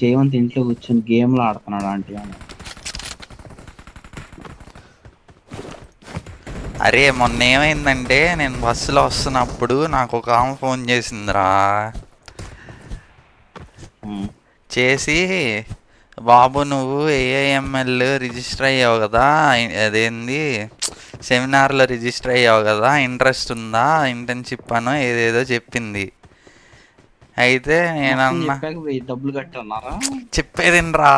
జయవంత్ ఇంట్లో కూర్చొని గేమ్లు ఆడుతున్నాడు ఆంటీ అని. అరే మొన్న ఏమైందంటే నేను బస్సులో వస్తున్నప్పుడు నాకు ఒక ఆమె ఫోన్ చేసిందిరా. చేసి బాబు నువ్వు ఏఐఎంఎల్ రిజిస్టర్ అయ్యావు కదా, అదేంది సెమినార్లో రిజిస్టర్ అయ్యావు కదా, ఇంట్రెస్ట్ ఉందా, ఇంటర్న్షిప్ అనో ఏదేదో చెప్పింది. అయితే నేనన్నా డబ్బులు కట్టన్నారా, చెప్పేదినరా,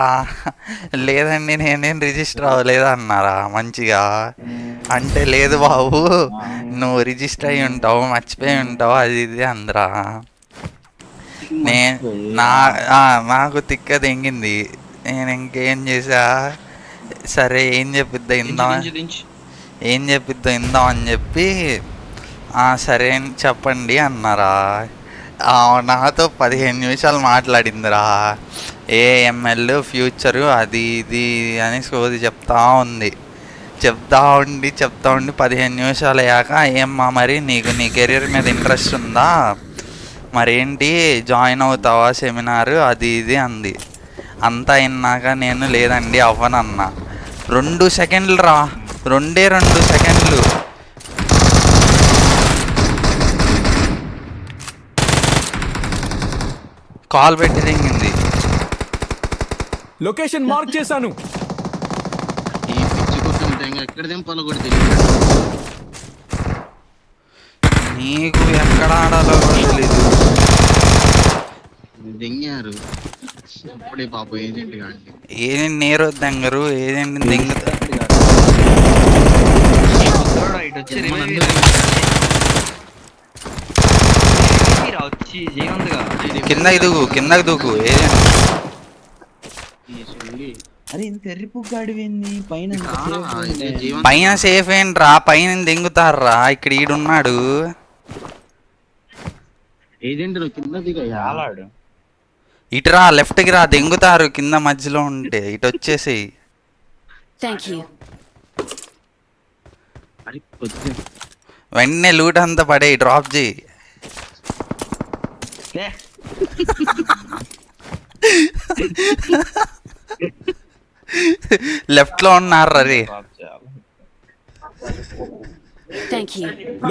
లేదండి నేనేం రిజిస్టర్ అవ్వలేదు అన్నారా మంచిగా. అంటే లేదు బాబు నువ్వు రిజిస్టర్ అయ్యి ఉంటావు, మర్చిపోయి ఉంటావు, అది ఇది అందరా. నాకు తిక్క తెంగింది. నేను ఇంకేం చేసా, సరే ఏం చెప్పిద్దా ఇందాం అని చెప్పి సరే చెప్పండి అన్నారా. నాతో 15 నిమిషాలు మాట్లాడిందిరా. ఏఎంఎల్ ఫ్యూచరు అది ఇది అని సోది చెప్తా ఉంది. చెప్తా ఉండి 15 నిమిషాలు అయ్యాక ఏమ్మా మరి నీకు నీ కెరీర్ మీద ఇంట్రెస్ట్ ఉందా, మరేంటి జాయిన్ అవుతావా సెమినారు అది ఇది అంది. అంతా అయినాక నేను లేదండి అవ్వనన్నా. 2 సెకండ్లు రా, 2 సెకండ్లు. కాల్ పెట్టి రింగింది. లొకేషన్ మార్క్ చేశాను. నీకు ఎక్కడ ఆడాలో తెలీదు. దెంగారు అప్పుడే పాప ఏజెంట్ గాని. ఏజెంట్ నేరు దెంగరు, ఏజెంట్ దెంగుతా. కిందకి దూకు ఏజెంట్. అరే ఇంత ఎర్రిపుగ్గాడిపోయింది పైన సేఫ్ ఏంట్రా, పైన దెంగుతారా, ఇక్కడ ఈడున్నాడు ఏజెంట్. కింద దిగాడు, ఇటురా లెఫ్ట్కి రా, దెంగుతారు కింద మధ్యలో ఉంటే. ఇటు వచ్చేసి వెంటనే లూట్ అంతా పడే డ్రాప్ చేయి. లెఫ్ట్ లో ఉన్నారు రే.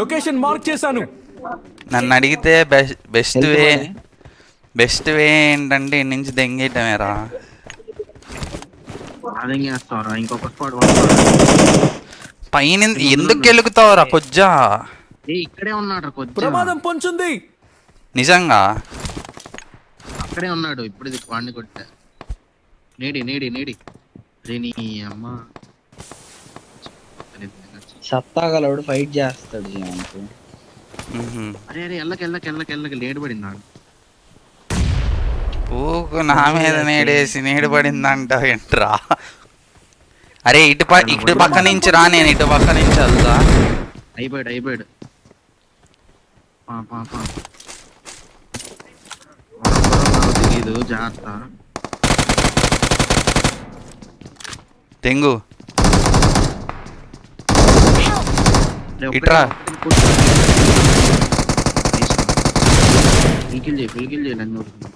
లొకేషన్ మార్క్ చేశాను. నన్ను అడిగితే బెస్ట్ వే ఏంటంటే ఇటు నుంచి దెంగేయటమేరా. పైన ఎందుకు గెలుగుతావురా కొజ్జా, ఇక్కడే ఉన్నాడు. ప్రమాదం పొంచుంది. నిజంగా అక్కడే ఉన్నాడు. ఇప్పుడు వాడిని కొట్టా. నేడి అమ్మ సత్తాగలడు, ఫైట్ చేస్తాడు. అరే ఎల్లకి లేడు పడిందాడు. ఊకు నా మీద నేడేసి నేడు పడిందంట ఏంట్రా. అరే ఇటు పక్క నుంచి రా, నేను ఇటు పక్క నుంచి వెళ్తా. అయిపోయాడు. తెలీదు, జాగ్రత్త. తెంగు ఇట్రా.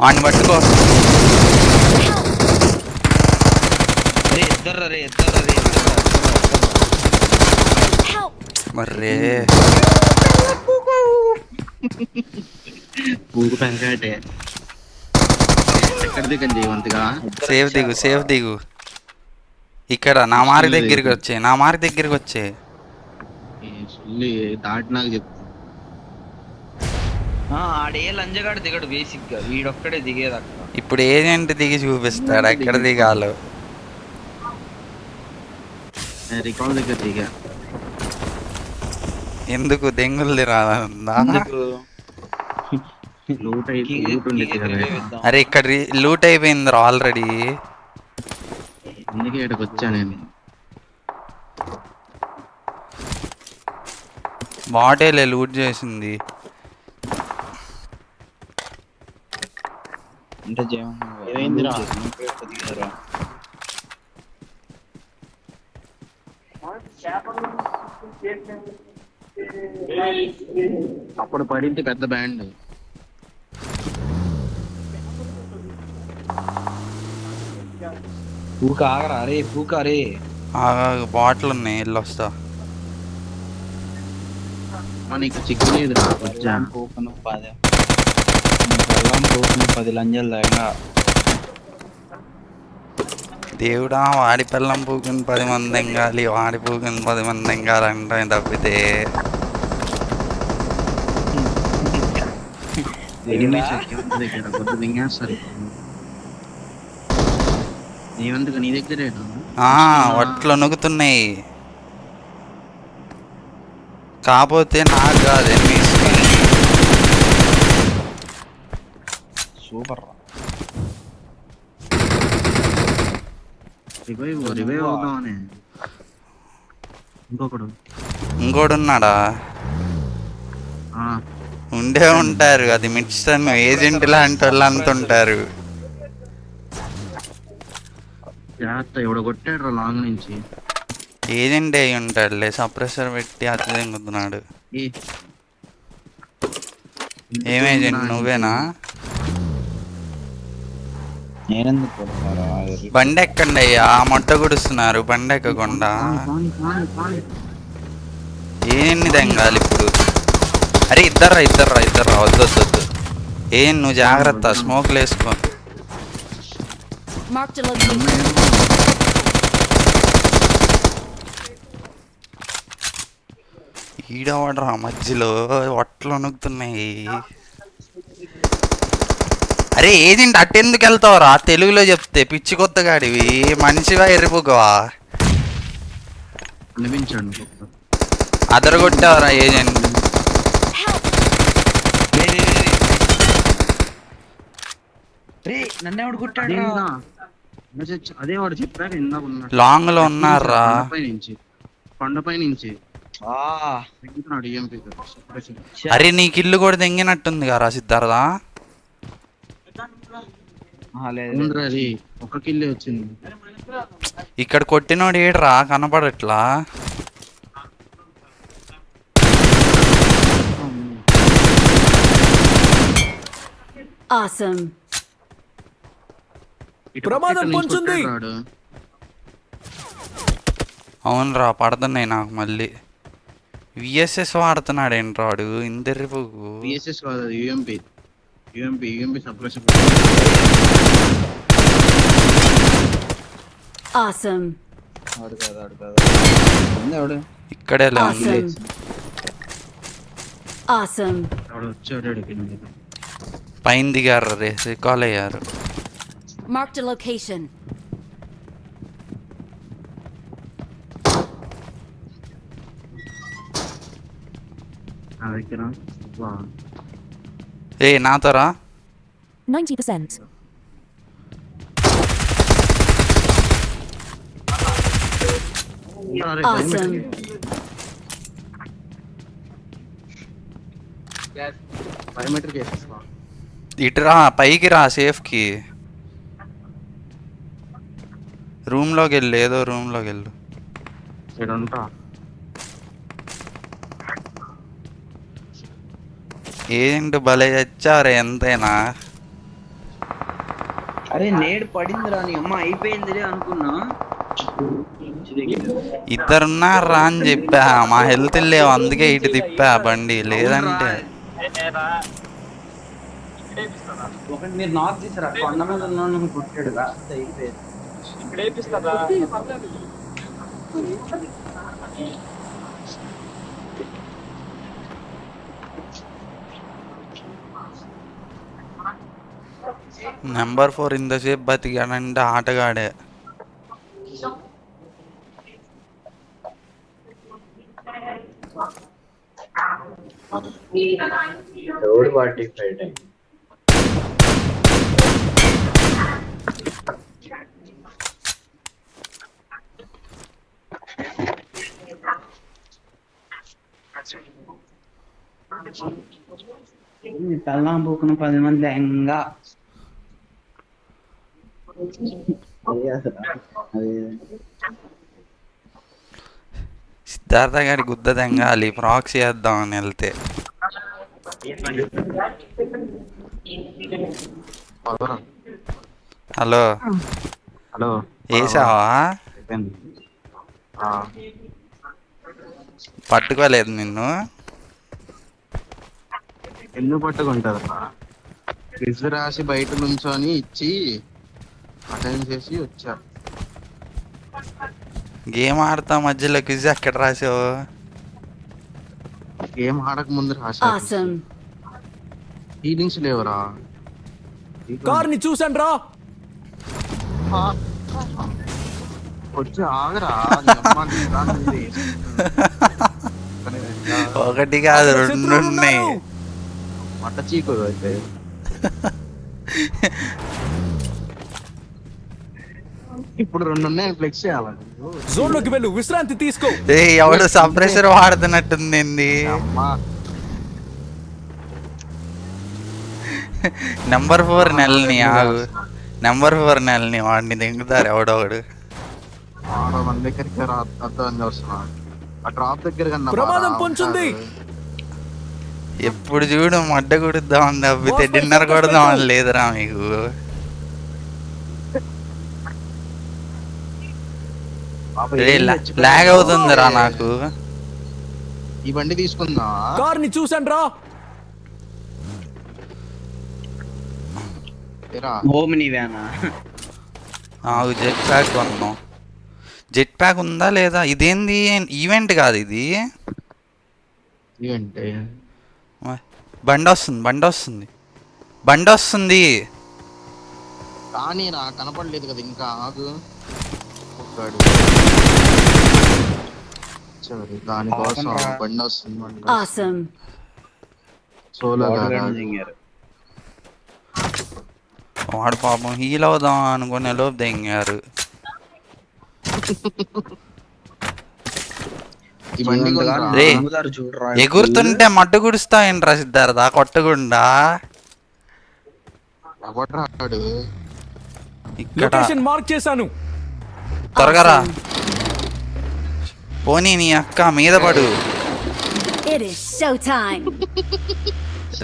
వాడిని పట్టుకో. మర్రే ఎక్కడ దిగని జయవంతుగా. సేఫ్ దిగు. ఇక్కడ నా మార్క్ దగ్గరికి వచ్చే. దాటినాక చెప్తా. ఆడే లంజగాడు దిగడు బేసిక్ గా, వీడొక్కడే దిగేది అక్కడ. ఇప్పుడు ఏజెంట్ దిగి చూపిస్తాడు ఎక్కడ దిగాలో. రికార్డ్ దగ్గర దిగా. ఎందుకు దెంగులు తిరాలందా? అరే ఇక్కడ లూట్ అయిపోయింది ఆల్రెడీ. అందుకే ఇక్కడికి వచ్చా నేను. బాటేలే లూట్ చేసింది. అంటే అప్పుడు పడింది పెద్ద బ్యాండ్. పూక ఆగరా అరే పూక అరే బాటిల్ ఉన్నాయి వెళ్ళొస్తా. నీకు చిక్కు లేదు పూకను 10 లంజలు దాకా. దేవుడా వాడి పిల్లం పూకుని 10 మంది ఎంగాలి, వాడి పూకుని 10 మంది ఎంగాలి అంటే తప్పితే దగ్గర కొద్ది దింగేస్తారు. నీవందుకు నీ దగ్గరే వట్లు నొగుతున్నాయి. కాకపోతే నాకు కాదు ఎన్నిస్కి. సూపర్ రా. రివైవ్ అవుతామని ఇంకోడు ఉన్నాడా? ఉండే ఉంటారు, అది మిడ్స్టన్ ఏజెంట్ లాంటి వాళ్ళు అంటుంటారు. ఎవడ కొట్టాడు లాంగ్ నుంచి. ఏజెంట్ అయి ఉంటాడులే, సప్రెసర్ పెట్టి అతి తెంగుతున్నాడు. ఏం ఏజెంట్ నువ్వేనా? బండి ఎక్కండి అయ్యా, మొట్ట గుడుస్తున్నారు బండి ఎక్కకుండా. ఏంది తెంగాలి ఇప్పుడు? అరే ఇద్దర్రా వద్దు. ఏం నువ్వు జాగ్రత్త, స్మోక్లు వేసుకో. ఈడవడరా మధ్యలో వట్లు వణుకుతున్నాయి. అరే ఏజెంట్ అట్టెందుకు వెళ్తావురా? తెలుగులో చెప్తే పిచ్చి కొత్తగాడివి, మనిషివా ఎర్రిపోకవా? అదరగొట్టావరా ఏజెంట్. నన్ను కొట్టాడు. అదే వాడు చెప్పారు ఇందాక లాంగ్ లో ఉన్నారా? కొండపై నుంచి అరే నీకు ఇల్లు కూడా తెంగినట్టుంది కదా సిద్ధార్థ. ఒక కిల్లే వచ్చింది. ఇక్కడ కొట్టినోడు ఏడ్రా కనపడట్లా. ప్రమాదం పొంచుంది. అవునరా పడుతున్నాయి నాకు మళ్ళీ. విఎస్ఎస్ వాడుతున్నాడు ఏంట్రాడు ఇందరిపోకు. విఎస్ఎస్ కాదు యూఎంపీ సప్రెషన్. ఇక్కడే ఉంది. పైన దిగారు రే, రికాల్ అయ్యారు. Marked a location. ఏ నాతోరా 90%. Awesome. ఇటురా పైకి రా సేఫ్కి. రూమ్లోకి వెళ్ళు, ఏదో రూమ్లోకి వెళ్ళు. ఏంటి భలే చచ్చారే ఎంతైనా. అరే నేడు పడిందిరా నీ అమ్మ, అయిపోయిందిలే అనుకున్నా. ఇద్దరున్నారా అని చెప్పా, మా హెల్త్ లేవు అందుకే ఇటు తిప్పా బండి, లేదంటే ఒకటి మీరు నాక్ తీసారా? కొండ మీద ఉన్నాను కొట్టాడు అయిపోయింది. నెంబర్ 4 ఇంతసేపు బతికాడంటే ఆటగాడే. పెళ్ళాం పూకున్న 10 మంది ఎంగా సిద్ధార్థ గారి గుద్ద తెంగాలి, ప్రాక్సీ చేద్దామని వెళ్తే. హలో హలో వేసావా? అయిపోయింది. పట్టుకోలేదు నిన్ను. ఎందుకు పట్టుకుంటారా? క్విజ్ రాసి బయట నుంచొని ఇచ్చి అటెండ్ చేసి వచ్చా. గేమ్ ఆడతా మధ్యలో క్విజ్ ఎక్కడ రాసావు? గేమ్ ఆడక ముందు రాసా. Awesome. హీలింగ్స్ లేవరా? కార్ ని చూసాను రా. వచ్చి ఆగరా. నీ అమ్మ నీ ప్రాణం ఉంది. ఒకటి కాదు, రెండు ఉన్నాయి. మట్ట చీకు అయితే. ఇప్పుడు రెండు ఉన్నాయి, ఫ్లెక్స్ చేయాలి. జోన్ లోకి వెళ్ళు, విశ్రాంతి తీసుకో. ఎవడు సప్రెసర్ వాడుతున్నట్టుంది ఏంది? అమ్మా నెంబర్ 4 నెలని ఆగు. నెంబర్ 4 నెలని వాడిని దింగుతారు ఎవడోడు. మన దగ్గరికి అర్థం చేస్తున్నాడు. ఆ డ్రాప్ దగ్గర కన్నా ప్రమాదం పొంచుంది. ఎప్పుడు చూడు మడ్డ కొడుద్దాం తప్పితే డిన్నర్ కొడదాం అని లేదురా మీకు. లాగ్ అవుతుందిరా నాకు. ఈ బండి తీసుకుందా? కార్ ని చూసాను రా. ఓమిని వ్యానా? జెట్ ప్యాక్ కొన్నాం. జెట్ ప్యాక్ ఉందా లేదా? ఇదేంది ఈవెంట్ కాదు ఇది. ఈవెంట్. బండి వస్తుంది, బండి వస్తుంది, బండి వస్తుంది. కానీ నా కనపడలేదు కదా ఇంకా. ఆగు. ఒక్కడు. సరే దానికోసం బండి వస్తుంది. Awesome. సోలో వాడు పాపం హీల్ అవుదాం అనుకునే లోపు దెంగారు. ఈ బండి రే ఎగురుతుంటే మట్టు గుడుస్తావేంట్రా సిద్ధార్థ కొట్టకుండా? ఎవడ్రాడు? ఇక్కడ లొకేషన్ మార్క్ చేశాను. త్వరగా రా. పోనీ నీ అక్క మీద పడు. It is showtime.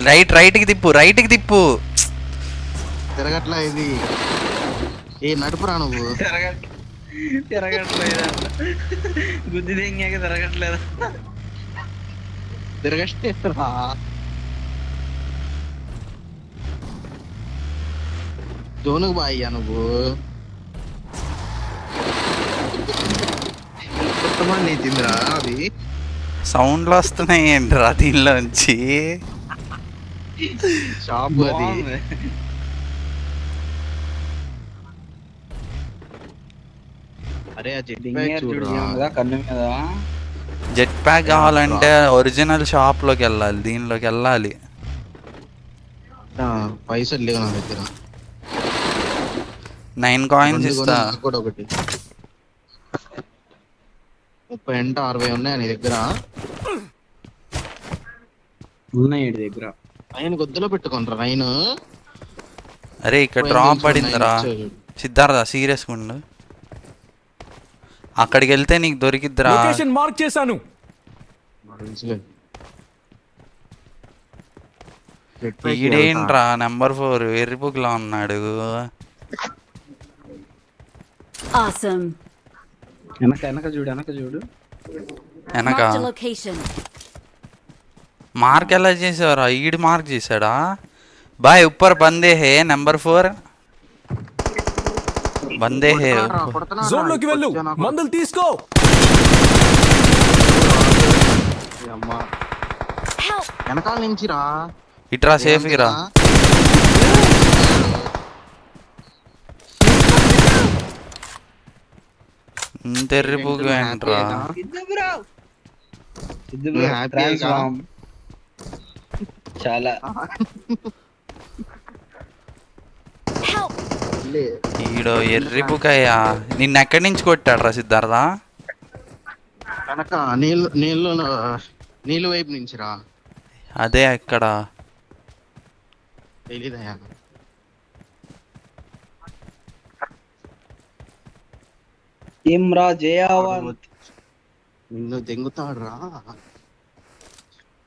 రైట్ కి తిప్పు, రైట్ కి తిప్పు. తిరగట్లా ఇది. ఏ నడుపురా నువ్వు. తిరగట్లేదా? గుద్ది దింగాక తిరగట్లేదా? తిరగట్లేదురా. జోనుకు బాయ్యా నువ్వు. కొత్తమంది తిందిరా అది. సౌండ్లు వస్తున్నాయి ఏంట్రా దీనిలోంచి? షాప్ అది. బాగుంది. అరే ఆ జెట్ దింగారు ప్యాక్ చూడు చూడురా. మీద, కన్ను మీద. జెట్ ప్యాక్ కావాలంటే ఒరిజినల్ షాప్ లోకి వెళ్ళాలి, దీనిలోకి వెళ్ళాలి. పైసలు లేవు నా దగ్గర. 9 కాయిన్స్ ఇస్తా. నాకు కూడా ఒకటి 30 అంటే 60 ఉన్నాయా నీ దగ్గర? ఉన్నాయి వీడి దగ్గర. ఆయన గొద్దులో పెట్టుకుంటారా నైన్? అరే ఇక్కడ డ్రాప్ పడిందిరా సిద్ధార్థ, సీరియస్ ఉండు. అక్కడికి వెళ్తే నీకు దొరికిద్దిరా. లొకేషన్ మార్క్ చేశాను. ఈడేంట్రా నెంబర్ 4 వెర్రిపుగ్లా ఉన్నాడు. Awesome. వెనక వెనక చూడు, వెనక చూడు. వెనక Marked a location. మార్క్ ఎలా చేసావురా? ఈడు మార్క్ చేశాడా? బాయ్ ఉప్పర్ బందే హే నెంబర్ 4 బందే హే. జోన్ లోకి వెళ్ళు, మందులు తీసుకో. Help. వెనకాల నుంచి రా. ఇట్రా సేఫ్ రా. తెర్రిపుగ్ ఏంట్రా? చాలా Help. ఈడో ఎర్రిపుకయ్యా. నిన్నెక్కడి నుంచి కొట్టాడ్రా సిద్ధార్థ? వెనక నీళ్ళు వైపు నుంచి రా. అదే ఎక్కడ? తెలీదయా. ఏం రా జయావా? నిన్ను దెంగుతాడు రా.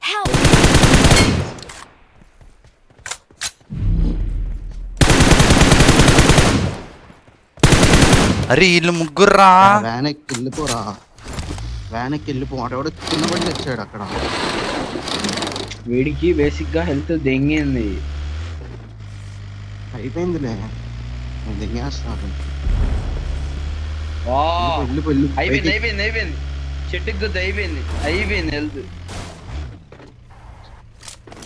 Help. అరే వీళ్ళు ముగ్గుర్రా. వ్యాన్ ఎక్కి వెళ్ళిపోరా, వ్యాన్ ఎక్కి వెళ్ళిపో. వాడెవడో కింద పడి తెచ్చాడు అక్కడ. వీడికి బేసిక్ గా హెల్త్ దెంగింది. అయిపోయిందిలే, నేను దిగేస్తాను. వా వెళ్ళిపో వెళ్ళిపో అయిపోయింది పైకి. అయిపోయింది అయిపోయింది. చెట్టుకి గుద్దు అయిపోయింది అయిపోయింది హెల్త్.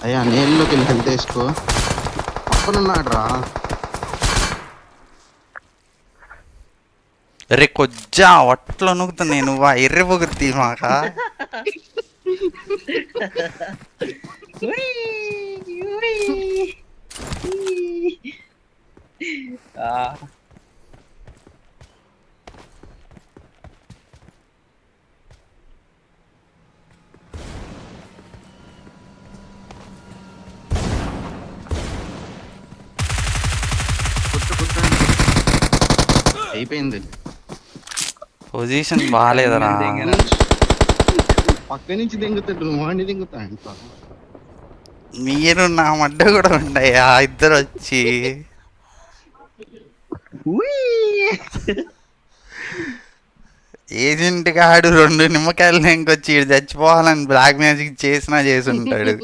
అయ్యా నీళ్ళలోకి వెళ్ళి హెల్త్ వేసుకో. పక్కనున్నాడు రా. రే కొజ్జా ఒట్లో నూకుతా నేను ఎర్రి పొగుర్తి మాక. అయిపోయింది. పొజిషన్ బాగాలేదరా. పక్క నుంచి దింగుతాడు, వాడిని దింగుతా ఇంకా. మీరు నా మడ్డ కూడా ఉండయా ఇద్దరు వచ్చి. ఏజెంట్ గాడు 2 నిమ్మకాయలు ఇంకొచ్చి ఈడు చచ్చిపోవాలని బ్లాక్ మ్యాజిక్ చేసినా చేసి ఉంటాడు.